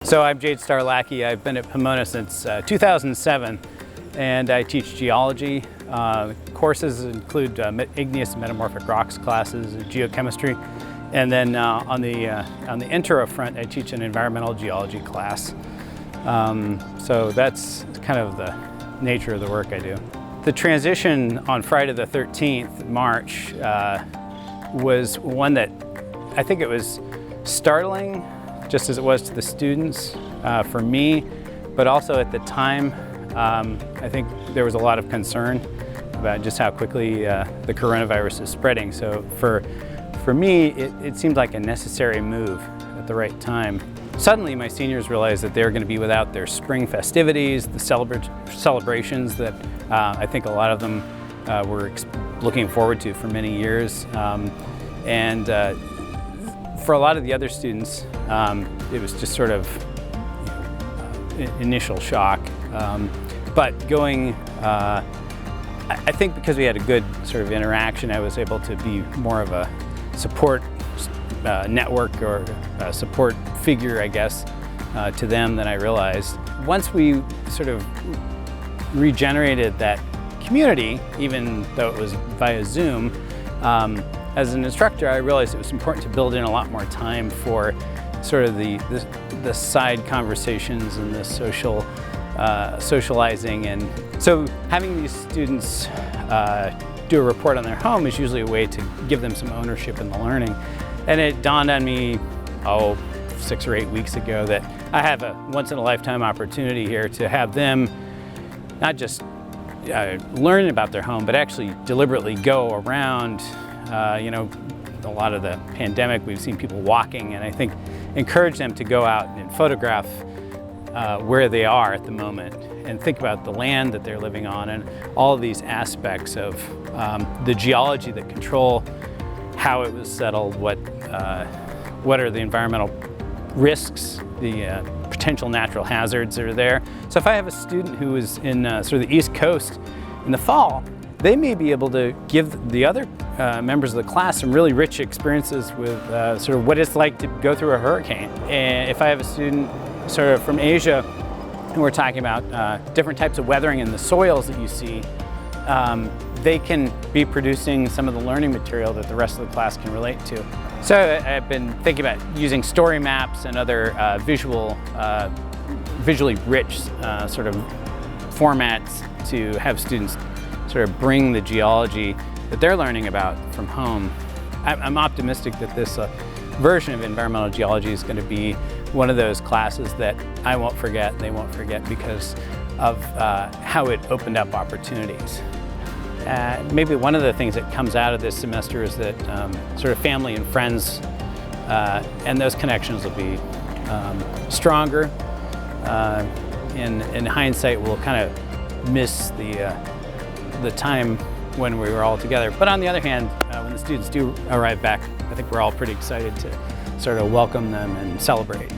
So I'm Jade Lackey. I've been at Pomona since 2007, and I teach geology. Courses include igneous and metamorphic rocks classes, geochemistry, and then on the intro front, I teach an environmental geology class. So that's kind of the nature of the work I do. The transition on Friday the 13th, March, was one that I think it was startling, just as it was to the students, for me, but also at the time, I think there was a lot of concern about just how quickly the coronavirus is spreading. So for me, it seemed like a necessary move at the right time. Suddenly, my seniors realized that they were going to be without their spring festivities, the celebrations that I think a lot of them were looking forward to for many years. For a lot of the other students, it was just sort of initial shock. But going, I think because we had a good sort of interaction, I was able to be more of a support network or support figure, I guess, to them than I realized. Once we sort of regenerated that community, even though it was via Zoom, as an instructor, I realized it was important to build in a lot more time for sort of the side conversations and the socializing. And so having these students do a report on their home is usually a way to give them some ownership in the learning. And it dawned on me, 6 or 8 weeks ago, that I have a once-in-a-lifetime opportunity here to have them not just learn about their home, but actually deliberately go around. A lot of the pandemic, we've seen people walking, and I think encourage them to go out and photograph where they are at the moment and think about the land that they're living on and all of these aspects of the geology that control how it was settled, what are the environmental risks, the potential natural hazards that are there. So if I have a student who is in sort of the East Coast in the fall, they may be able to give the other members of the class some really rich experiences with sort of what it's like to go through a hurricane. And if I have a student sort of from Asia, and we're talking about different types of weathering and the soils that you see, they can be producing some of the learning material that the rest of the class can relate to. So I've been thinking about using story maps and other visually rich sort of formats to have students sort of bring the geology that they're learning about from home. I'm optimistic that this version of environmental geology is going to be one of those classes that I won't forget, they won't forget, because of how it opened up opportunities. Maybe one of the things that comes out of this semester is that sort of family and friends and those connections will be stronger. In hindsight, we'll kind of miss the time when we were all together. But on the other hand, when the students do arrive back, I think we're all pretty excited to sort of welcome them and celebrate.